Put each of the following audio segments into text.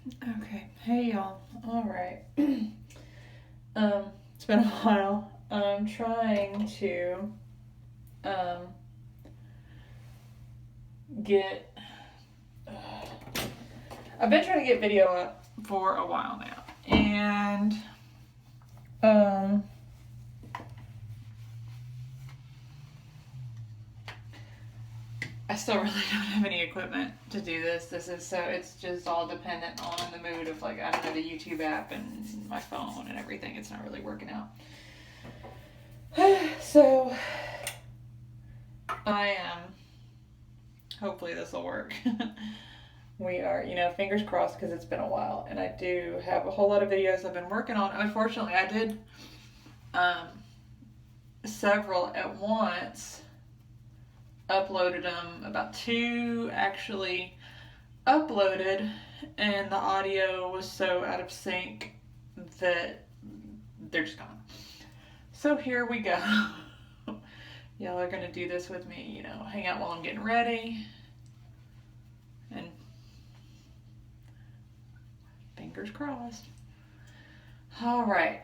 Okay. Hey y'all. All right. It's been a while. I'm trying to um get. I've been trying to get video up for a while now, and um I still really don't have any equipment to do this. It's just all dependent on the mood of, like, I don't know, the YouTube app and my phone and everything. It's not really working out. So I am. Hopefully this will work. We are, fingers crossed, because it's been a while, and I do have a whole lot of videos I've been working on. Unfortunately, I did um, several at once, uploaded them, about two actually uploaded, and the audio was so out of sync that they're just gone. So here we go. Y'all are gonna do this with me, hang out while I'm getting ready, and fingers crossed. All right.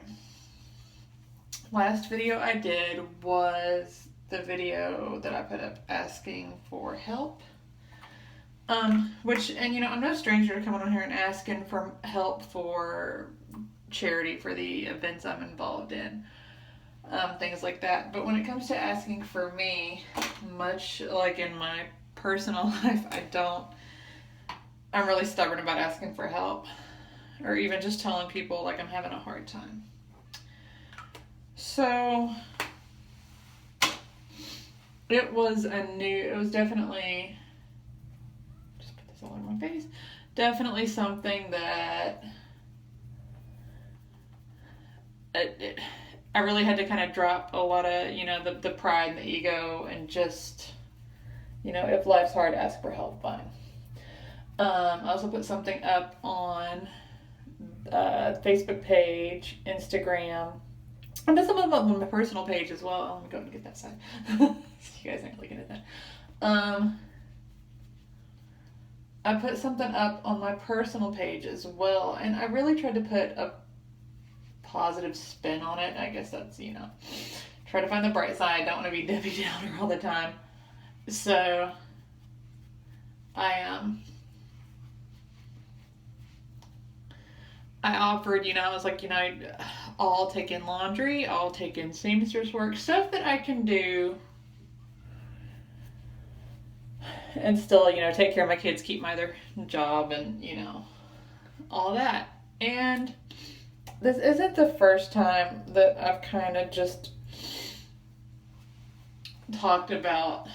Last video I did was the video that I put up asking for help. I'm no stranger to coming on here and asking for help for charity, for the events I'm involved in, things like that. But when it comes to asking for me, much like in my personal life, I'm really stubborn about asking for help, or even just telling people, like, I'm having a hard time. So it was definitely, just put this all over my face, definitely something that I really had to kind of drop a lot of, the pride and the ego, and just, if life's hard, ask for help, fine. I also put something up on Facebook page, Instagram. I put something up on my personal page as well. Let me go and get that side. You guys aren't looking at that. I put something up on my personal page as well, and I really tried to put a positive spin on it. I guess that's, try to find the bright side. Don't want to be Debbie Downer all the time. So I offered, I was like, I'll take in laundry, I'll take in seamstress work, stuff that I can do and still, take care of my kids, keep my other job, and, all that. And this isn't the first time that I've kind of just talked about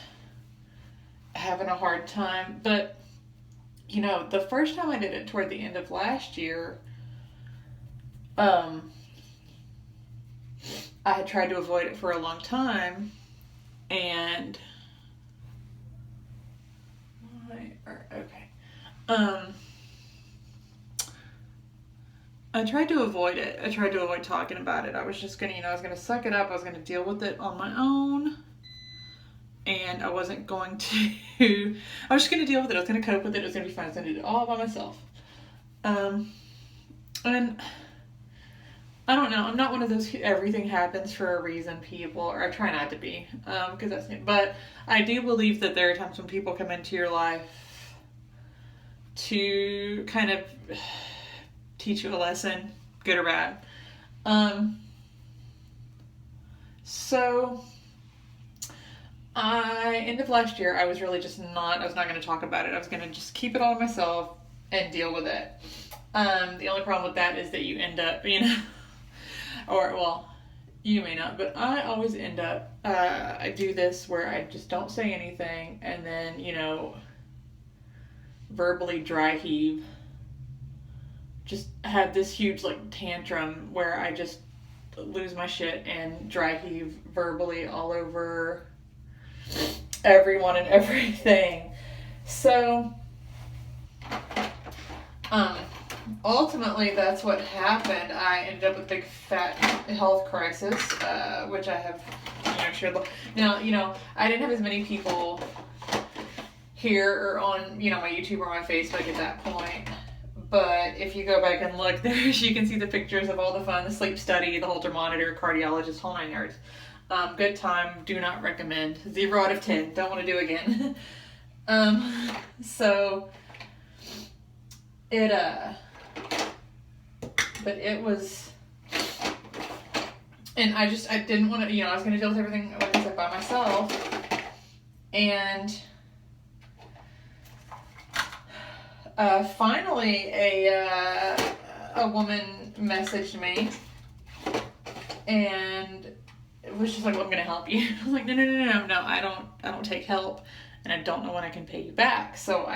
having a hard time, but, the first time I did it toward the end of last year, I had tried to avoid it for a long time, and I tried to avoid it. I tried to avoid talking about it. I was just gonna, I was gonna suck it up. I was gonna deal with it on my own, and I wasn't going to. I was just gonna deal with it. I was gonna cope with it. It was gonna be fine. I was gonna do it all by myself. And I don't know. I'm not one of those everything happens for a reason people, or I try not to be, because that's new. But I do believe that there are times when people come into your life to kind of teach you a lesson, good or bad. So end of last year, I was really just I was not going to talk about it. I was going to just keep it all to myself and deal with it. The only problem with that is that you end up, or, well, you may not, but I always end up, I do this where I just don't say anything, and then, verbally dry heave. Just have this huge, like, tantrum where I just lose my shit and dry heave verbally all over everyone and everything. So, ultimately, that's what happened. I ended up with a big fat health crisis, which I have, shared. Now, I didn't have as many people here or on, my YouTube or my Facebook at that point, But if you go back and look, there you can see the pictures of all the fun, the sleep study, the Holter monitor, cardiologist, whole 9 yards. Good time, do not recommend. 0 out of 10, don't want to do again. So it but it was, and I didn't want to, I was going to deal with everything, like I said, by myself. And finally a woman messaged me and it was just like, well, I'm going to help you. I was like, no, I don't take help, and I don't know when I can pay you back. So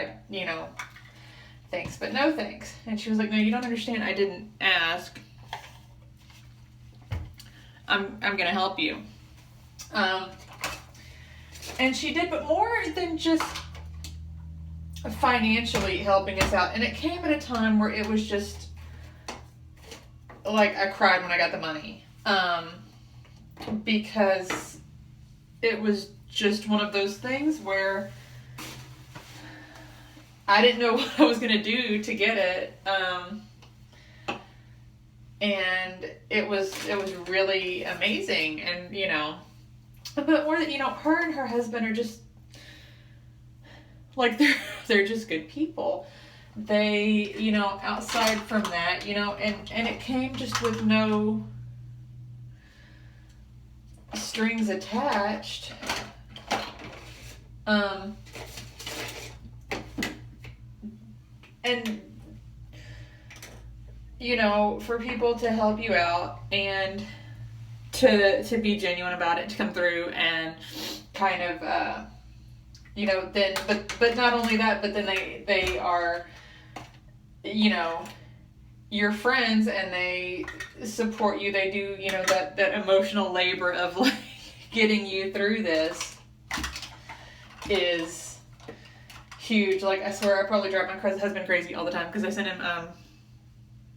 thanks, but no thanks. And she was like, no, you don't understand. I didn't ask. I'm going to help you. And she did, but more than just financially helping us out. And it came at a time where it was just like I cried when I got the money. Because it was just one of those things where I didn't know what I was going to do to get it. And it was really amazing. And, but more than, her and her husband are just, like, they're just good people. They, outside from that, and it came just with no strings attached. And for people to help you out and to be genuine about it, to come through and kind of then but not only that, but then they are your friends, and they support you. They do that emotional labor of like getting you through this is huge. Like, I swear I probably drive my husband crazy all the time because I send him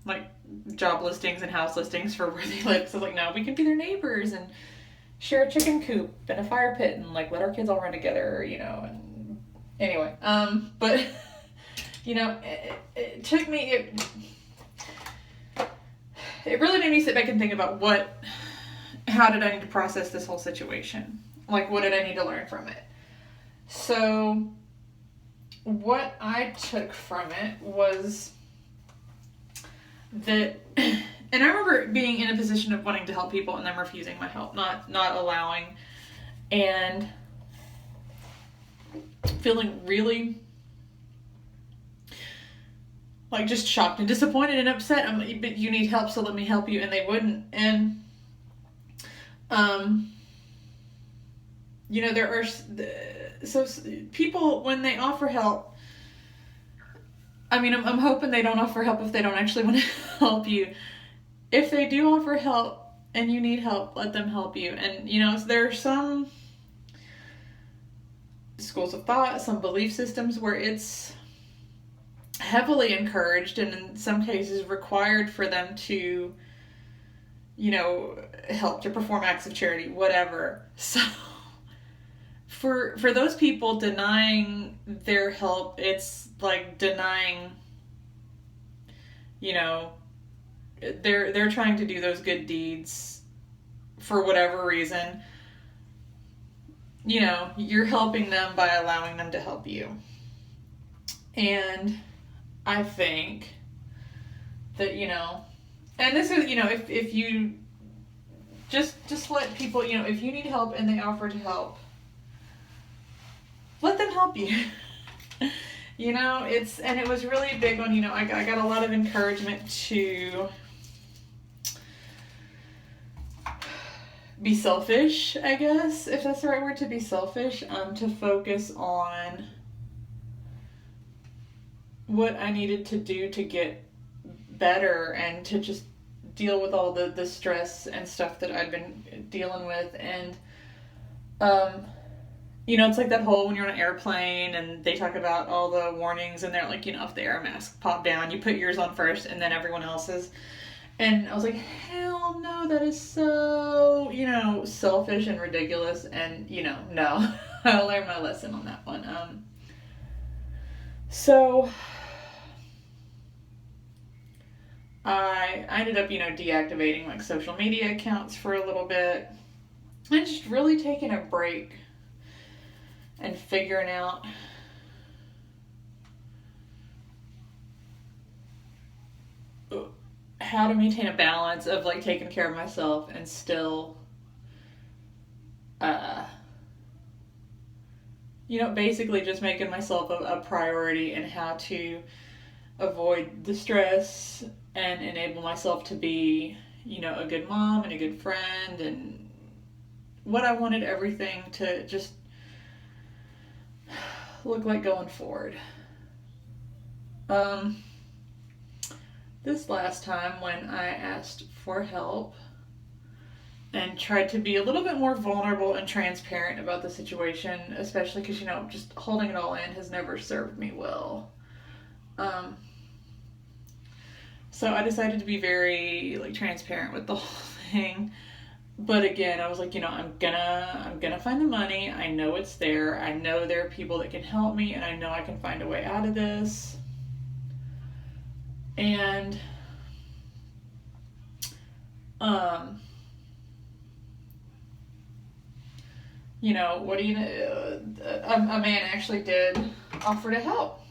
like job listings and house listings for where they live. So like, no, we can be their neighbors and share a chicken coop and a fire pit and like let our kids all run together, and anyway, but it took me, it really made me sit back and think about how did I need to process this whole situation? Like, what did I need to learn from it? So what I took from it was that, and I remember being in a position of wanting to help people and them refusing my help, not allowing, and feeling really like just shocked and disappointed and upset. I'm like, but you need help, so let me help you, and they wouldn't. And there are so people, when they offer help, I mean, I'm hoping they don't offer help if they don't actually want to help you. If they do offer help and you need help, let them help you. And, there are some schools of thought, some belief systems where it's heavily encouraged and in some cases required for them to, help, to perform acts of charity, whatever. So for those people, denying their help, it's like denying, they're trying to do those good deeds for whatever reason. You're helping them by allowing them to help you. And I think that, and this is, if you just let people, if you need help and they offer to help, let them help you. It was really big on, I got a lot of encouragement to be selfish, I guess, if that's the right word, to be selfish, to focus on what I needed to do to get better and to just deal with all the stress and stuff that I'd been dealing with. And, it's like that whole, when you're on an airplane and they talk about all the warnings and they're like, if the air mask pop down, you put yours on first and then everyone else's. And I was like, hell no, that is so, selfish and ridiculous. And, no, I learned my lesson on that one. So I ended up, deactivating like social media accounts for a little bit and just really taking a break and figuring out how to maintain a balance of like taking care of myself and still uh basically just making myself a priority, and how to avoid the stress and enable myself to be, a good mom and a good friend, and what I wanted everything to just look like going forward. Um, this last time when I asked for help and tried to be a little bit more vulnerable and transparent about the situation, especially because, just holding it all in has never served me well. Um, so I decided to be very like transparent with the whole thing. But again, I was like, I'm gonna find the money. I know it's there. I know there are people that can help me, and I know I can find a way out of this. And um, what do you know? A man actually did offer to help,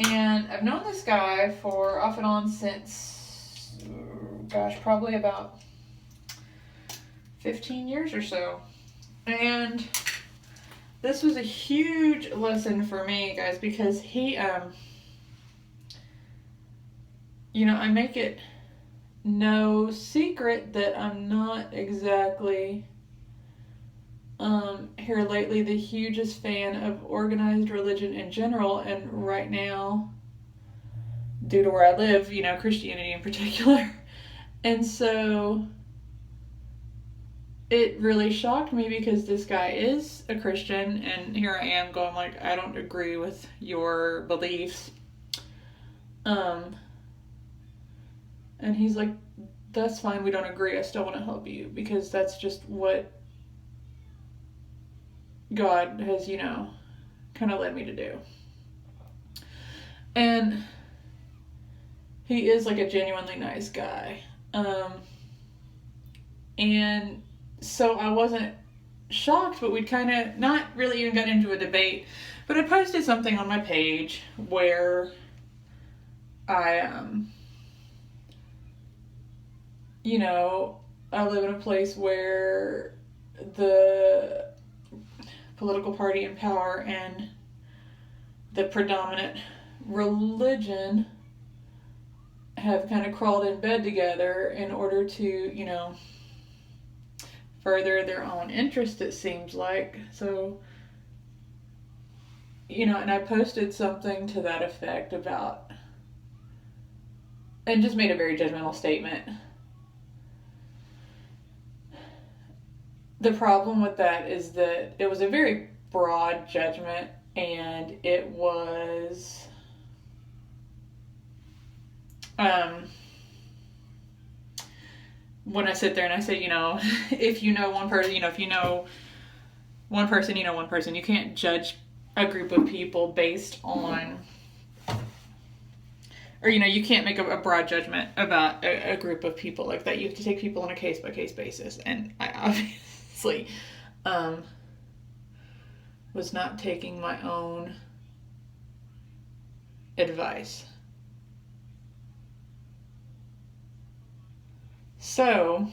and I've known this guy for off and on since, gosh, probably about 15 years or so. And this was a huge lesson for me, guys, because he, I make it no secret that I'm not exactly, here lately, the hugest fan of organized religion in general, and right now, due to where I live, Christianity in particular. And so it really shocked me because this guy is a Christian, and here I am going like, I don't agree with your beliefs. And he's like, that's fine, we don't agree, I still want to help you, because that's just what God has, kind of led me to do. And he is like a genuinely nice guy. And so I wasn't shocked, but we'd kind of not really even got into a debate. But I posted something on my page where I, I live in a place where the political party in power and the predominant religion have kind of crawled in bed together in order to, further their own interest, it seems like. So, and I posted something to that effect about, and just made a very judgmental statement. The problem with that is that it was a very broad judgment, and it was, when I sit there and I say, if you know one person, if you know one person, one person. You can't judge a group of people based on, or, you can't make a broad judgment about a group of people like that. You have to take people on a case-by-case basis. And I obviously was not taking my own advice. So,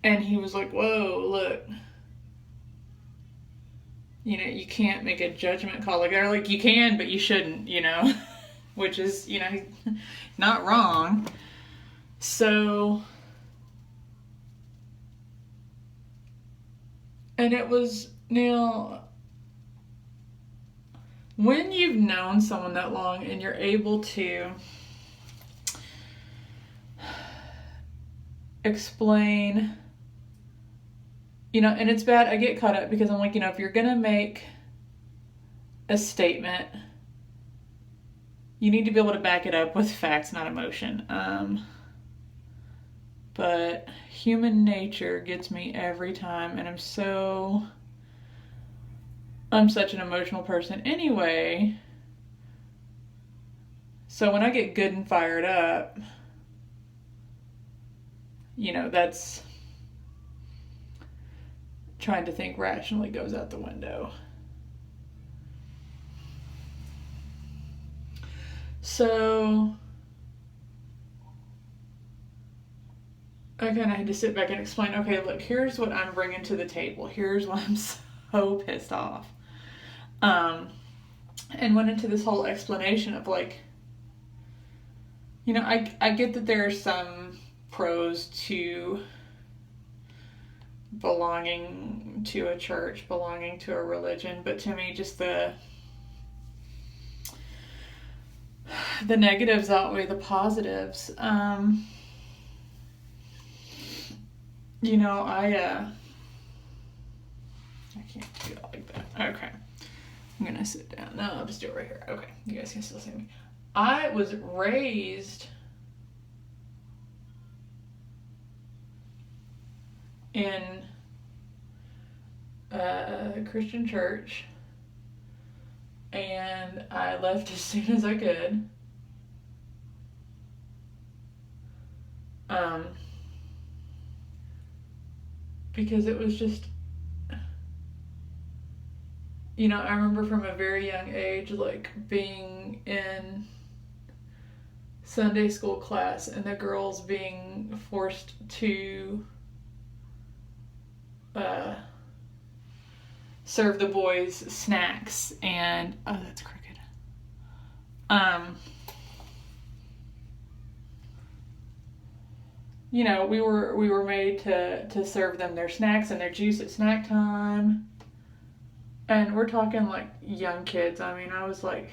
and he was like, whoa, look, you can't make a judgment call like that. Or like, you can, but you shouldn't, which is, not wrong. So, and it was, now, when you've known someone that long and you're able to explain, and it's bad, I get caught up because I'm like, if you're gonna make a statement, you need to be able to back it up with facts, not emotion. But human nature gets me every time, and I'm such an emotional person anyway, So when I get good and fired up, that's trying to think rationally goes out the window. So I kind of had to sit back and explain, okay, look, here's what I'm bringing to the table. Here's why I'm so pissed off. And went into this whole explanation of like, I get that there are some pros to belonging to a church, belonging to a religion, but to me, just the negatives outweigh the positives. I can't do it like that. Okay. I'm gonna sit down. No, I'll just do it right here. Okay. You guys can still see me. I was raised in a Christian church, and I left as soon as I could. Because it was just, I remember from a very young age, like being in Sunday school class and the girls being forced to serve the boys snacks, and oh, that's crooked. We were made to serve them their snacks and their juice at snack time. And we're talking like young kids. I mean, I was like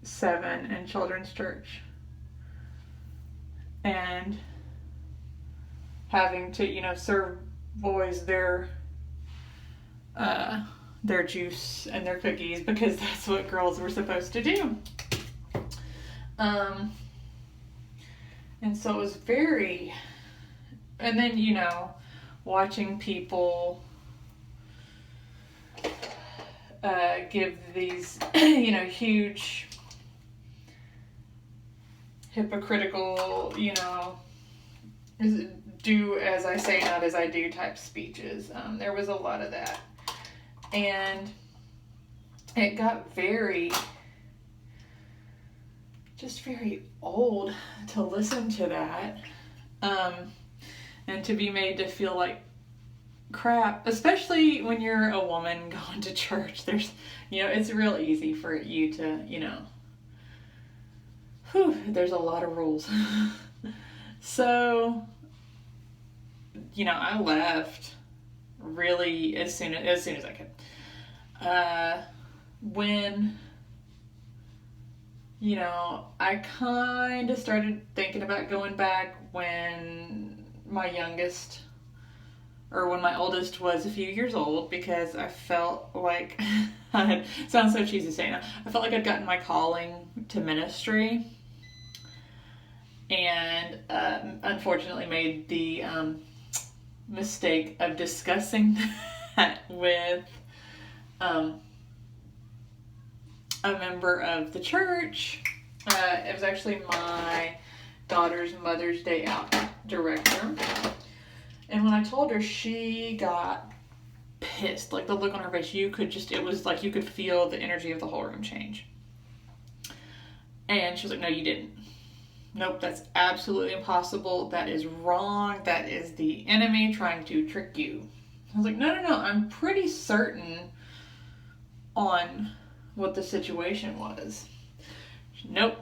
7 in children's church. And having to, serve boys their juice and their cookies, because that's what girls were supposed to do. And so it was very, and then, watching people give these, huge, hypocritical, do as I say, not as I do type speeches. There was a lot of that. And it got very old to listen to that. And to be made to feel like crap, especially when you're a woman going to church. There's, it's real easy for you to, there's a lot of rules. So, I left really as soon as I could. When, I kind of started thinking about going back when my oldest was a few years old, because I felt like, it sounds so cheesy saying that, I felt like I'd gotten my calling to ministry, and unfortunately made the mistake of discussing that with a member of the church. It was actually my daughter's Mother's Day Out director. And when I told her, she got pissed. Like, the look on her face, it was like you could feel the energy of the whole room change. And she was like, no, you didn't. Nope, that's absolutely impossible. That is wrong. That is the enemy trying to trick you. I was like, no, I'm pretty certain on what the situation was. Nope,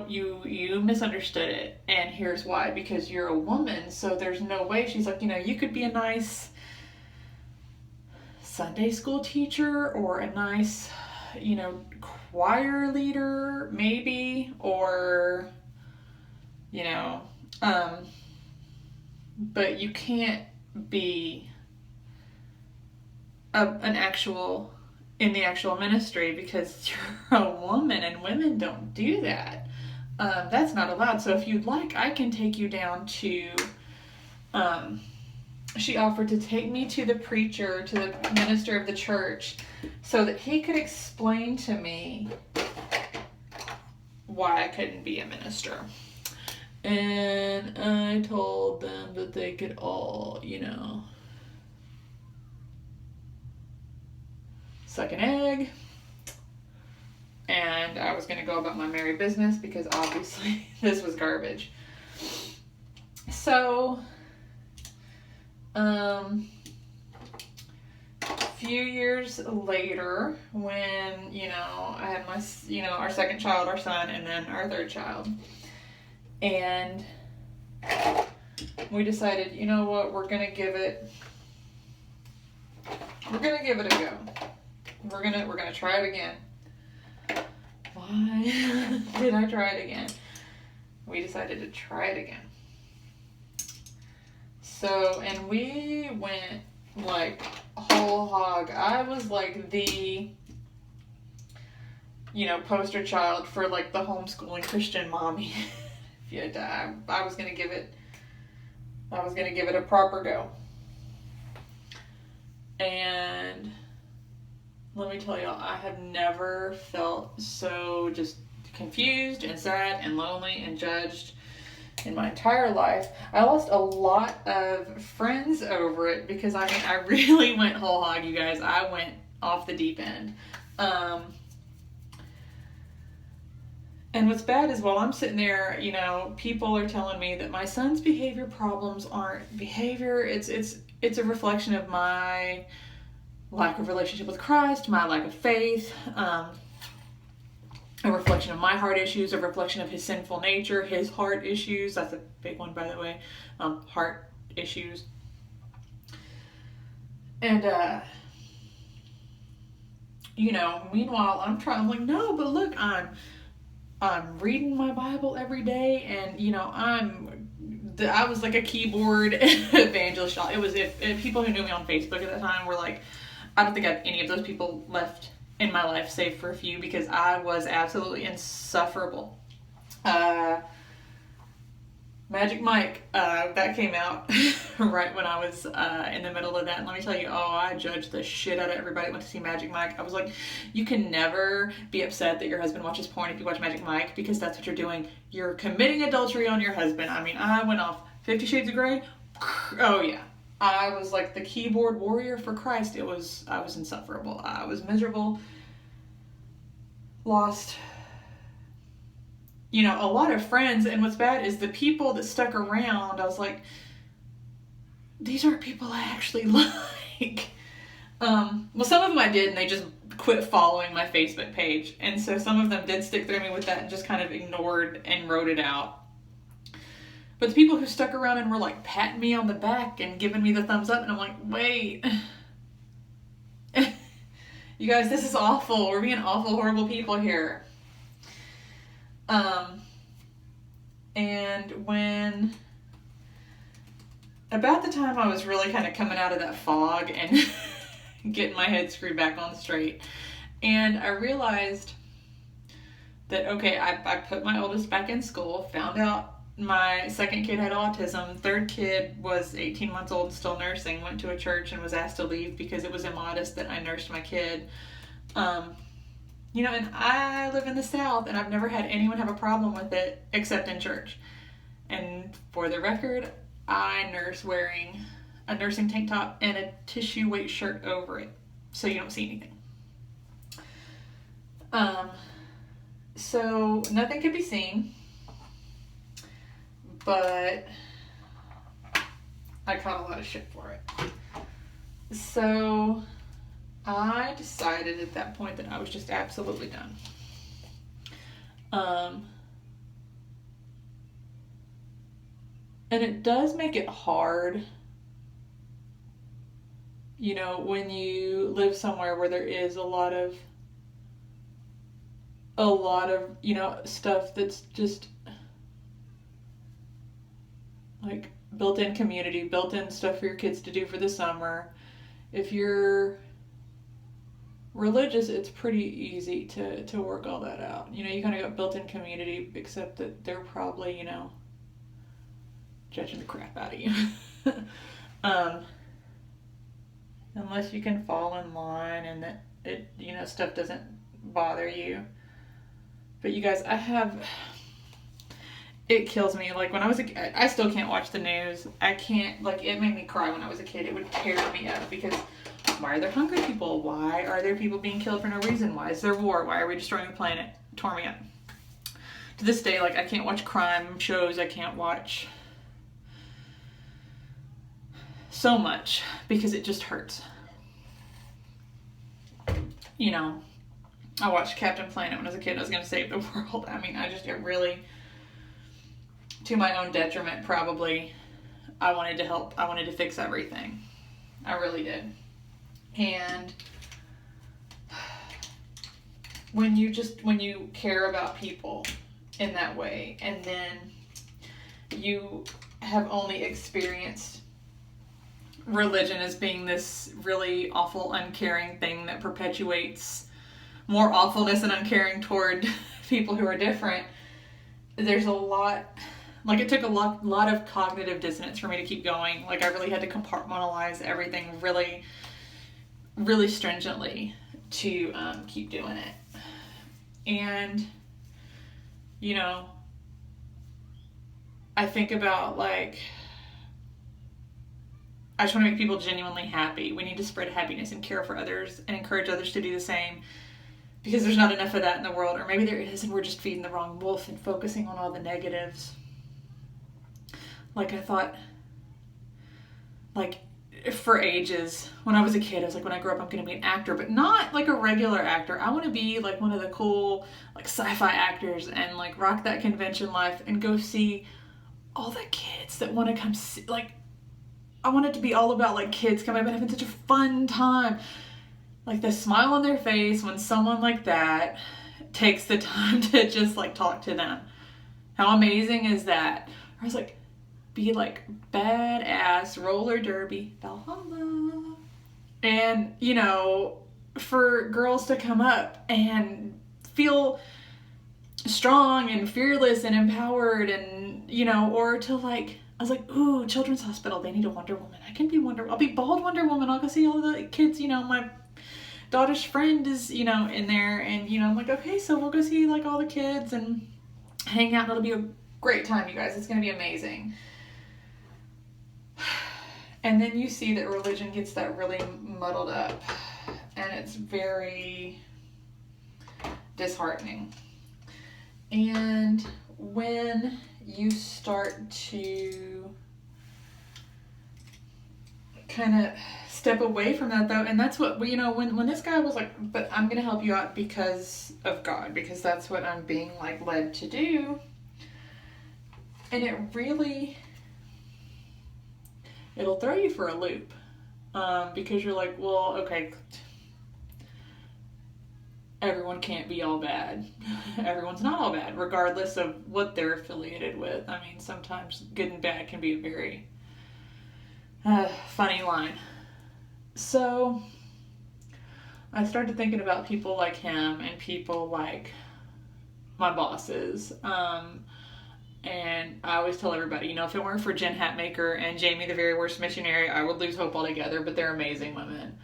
you misunderstood it, and here's why. Because you're a woman, so there's no way. She's like, you could be a nice Sunday school teacher, or a nice, choir leader, maybe, or, but you can't be in the actual ministry, because you're a woman, and women don't do that. That's not allowed. So if you'd like, I can take you down to, she offered to take me to the preacher, to the minister of the church, so that he could explain to me why I couldn't be a minister. And I told them that they could all, suck an egg. And I was going to go about my merry business because obviously this was garbage. So, a few years later, when, I had my, our second child, our son, and then our third child. And we decided, you know what, we're going to give it a go. We're going to try it again. Why did I try it again? We decided to try it again. So, and we went like whole hog. I was like the, poster child for like the homeschooling Christian mommy. I was gonna give it a proper go. And let me tell y'all, I have never felt so just confused and sad and lonely and judged in my entire life. I lost a lot of friends over it because I really went whole hog, you guys. I went off the deep end. And what's bad is while I'm sitting there, people are telling me that my son's behavior problems aren't behavior. It's a reflection of my lack of relationship with Christ, my lack of faith, a reflection of my heart issues, a reflection of his sinful nature, his heart issues. That's a big one, by the way. Heart issues. And, meanwhile, I'm like, no, but look, I'm reading my Bible every day, and I was like a keyboard evangelist. It was if people who knew me on Facebook at the time were like, I don't think I have any of those people left in my life, save for a few, because I was absolutely insufferable. Magic Mike, that came out right when I was in the middle of that. And let me tell you, I judged the shit out of everybody that went to see Magic Mike. I was like, you can never be upset that your husband watches porn if you watch Magic Mike, because that's what you're doing. You're committing adultery on your husband. I went off 50 Shades of Grey. Oh, yeah. I was like the keyboard warrior for Christ. I was insufferable. I was miserable. Lost a lot of friends, and what's bad is the people that stuck around, I was like, these aren't people I actually like. Well, some of them I did, and they just quit following my Facebook page, and so some of them did stick through me with that and just kind of ignored and wrote it out. But the people who stuck around and were like patting me on the back and giving me the thumbs up, and I'm like, wait. You guys, this is awful. We're being awful, horrible people here. And when, about the time I was really kind of coming out of that fog and getting my head screwed back on straight, and I realized that, okay, I put my oldest back in school, found out my second kid had autism, third kid was 18 months old and still nursing, went to a church and was asked to leave because it was immodest that I nursed my kid. And I live in the South, and I've never had anyone have a problem with it except in church. And for the record, I nurse wearing a nursing tank top and a tissue weight shirt over it, so you don't see anything. So nothing could be seen, but I caught a lot of shit for it. So I decided at that point that I was just absolutely done. And it does make it hard, when you live somewhere where there is a lot of, stuff that's just like built-in community, built-in stuff for your kids to do for the summer. If you're religious, it's pretty easy to work all that out. You kind of got built-in community, except that they're probably, judging the crap out of you. Unless you can fall in line and that it, stuff doesn't bother you. But you guys, it kills me. Like when I was a kid, I still can't watch the news. I can't, like, it made me cry when I was a kid. It would tear me up because why are there hungry people? Why are there people being killed for no reason? Why is there war? Why are we destroying the planet? It tore me up. To this day, like, I can't watch crime shows. I can't watch so much because it just hurts. You know, I watched Captain Planet when I was a kid. I was going to save the world. I mean, it really, to my own detriment, probably, I wanted to help. I wanted to fix everything. I really did. And when you care about people in that way, and then you have only experienced religion as being this really awful, uncaring thing that perpetuates more awfulness and uncaring toward people who are different, there's a lot, like, it took a lot of cognitive dissonance for me to keep going. Like, I really had to compartmentalize everything really, really stringently to keep doing it. And, you know, I think about, like, I just want to make people genuinely happy. We need to spread happiness and care for others and encourage others to do the same, because there's not enough of that in the world. Or maybe there is and we're just feeding the wrong wolf and focusing on all the negatives. Like, I thought, like, for ages, when I was a kid, I was like, when I grow up, I'm going to be an actor, but not like a regular actor. I want to be like one of the cool, like, sci-fi actors and, like, rock that convention life and go see all the kids that want to come see, like, I want it to be all about, like, kids coming up and having such a fun time. Like, the smile on their face when someone like that takes the time to just, like, talk to them. How amazing is that? I was like, be like badass roller derby Valhalla. And, you know, for girls to come up and feel strong and fearless and empowered, and, you know, or to, like, I was like, ooh, Children's Hospital, they need a Wonder Woman. I can be I'll be bald Wonder Woman. I'll go see all the kids, you know, my daughter's friend is, you know, in there, and, you know, I'm like, okay, so we'll go see, like, all the kids and hang out, and it'll be a great time, you guys. It's going to be amazing. And then you see that religion gets that really muddled up, and it's very disheartening. And when you start to kind of step away from that, though, and that's what, you know, when this guy was like, but I'm going to help you out because of God, because that's what I'm being, like, led to do. And it really, it'll throw you for a loop, because you're like, well, okay, everyone can't be all bad. Everyone's not all bad, regardless of what they're affiliated with. I mean, sometimes good and bad can be a very funny line. So I started thinking about people like him and people like my bosses. And I always tell everybody, you know, if it weren't for Jen Hatmaker and Jamie the Very Worst Missionary, I would lose hope altogether, but they're amazing women.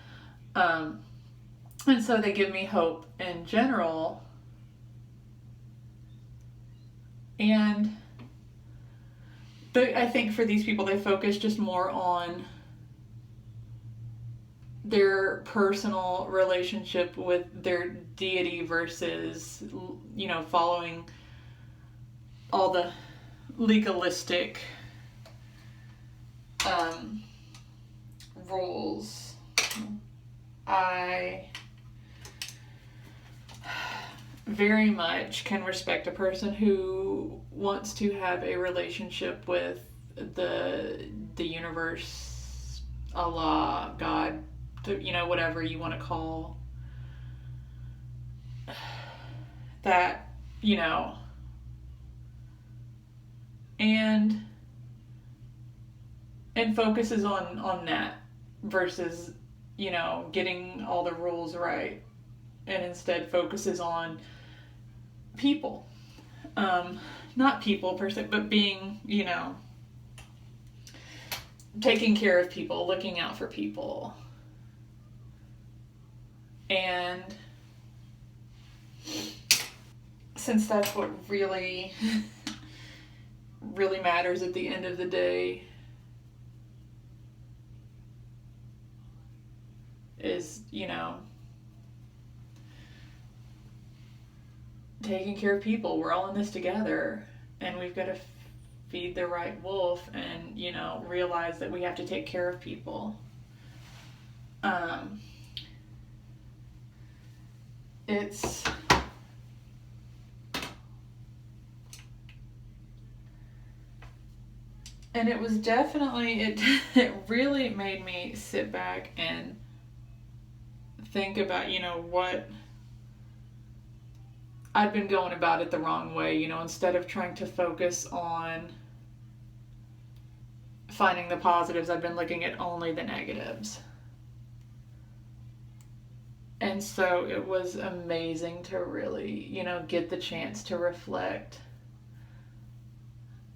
And so they give me hope in general. And I think for these people, they focus just more on their personal relationship with their deity versus, you know, following all the legalistic rules. I very much can respect a person who wants to have a relationship with the universe, Allah, God, you know, whatever you want to call that, you know, and focuses on that versus, you know, getting all the rules right, and instead focuses on people. Not people per se, but being, you know, taking care of people, looking out for people. And since that's what really, really matters at the end of the day, is, you know, taking care of people. We're all in this together, and we've got to feed the right wolf and, you know, realize that we have to take care of people. It's and it was definitely it really made me sit back and think about, you know, what I'd been going about it the wrong way, you know, instead of trying to focus on finding the positives, I've been looking at only the negatives. And so it was amazing to really, you know, get the chance to reflect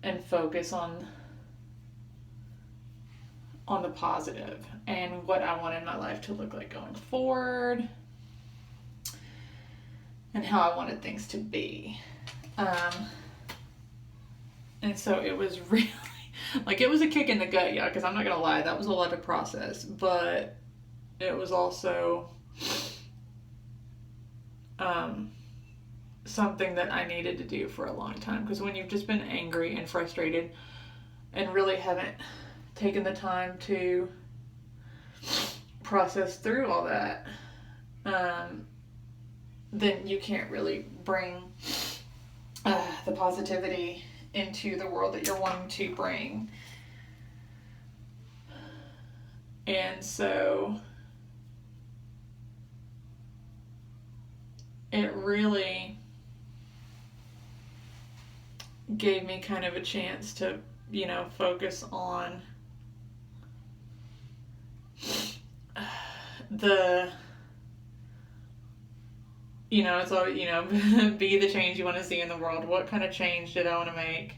and focus on the positive and what I wanted my life to look like going forward and how I wanted things to be. And so it was really, like, it was a kick in the gut, yeah, because I'm not going to lie, that was a lot to process, but it was also something that I needed to do for a long time, because when you've just been angry and frustrated and really haven't taken the time to process through all that, then you can't really bring the positivity into the world that you're wanting to bring. And so it really gave me kind of a chance to, you know, focus on the, you know, it's always, you know, be the change you want to see in the world. What kind of change did I want to make?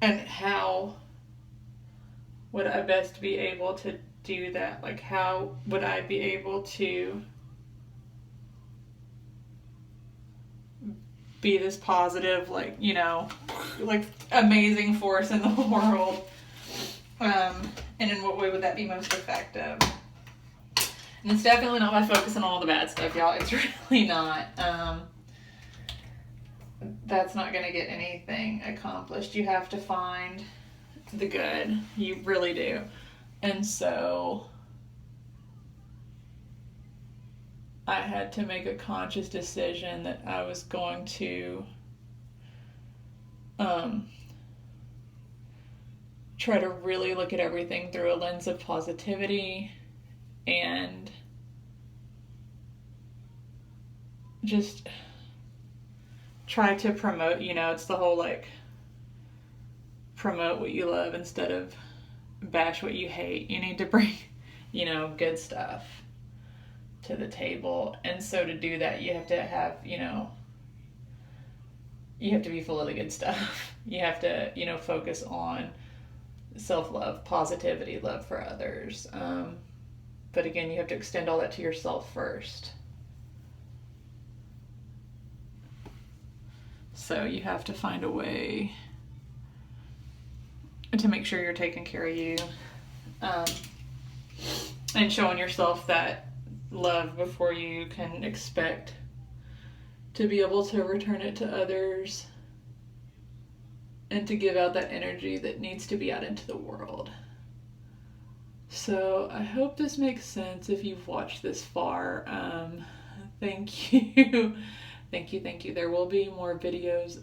And how would I best be able to do that? Like, how would I be able to be this positive, like, you know, like, amazing force in the world? And in what way would that be most effective? And it's definitely not by focusing on all the bad stuff, y'all. It's really not. That's not going to get anything accomplished. You have to find the good. You really do. And so I had to make a conscious decision that I was going to try to really look at everything through a lens of positivity and just try to promote, you know, it's the whole, like, promote what you love instead of bash what you hate. You need to bring, you know, good stuff to the table. And so to do that, you have to have, you know, you have to be full of the good stuff. You have to, you know, focus on self-love, positivity, love for others. But again, you have to extend all that to yourself first. So you have to find a way to make sure you're taking care of you, and showing yourself that love before you can expect to be able to return it to others and to give out that energy that needs to be out into the world. So I hope this makes sense if you've watched this far. Thank you. Thank you. There will be more videos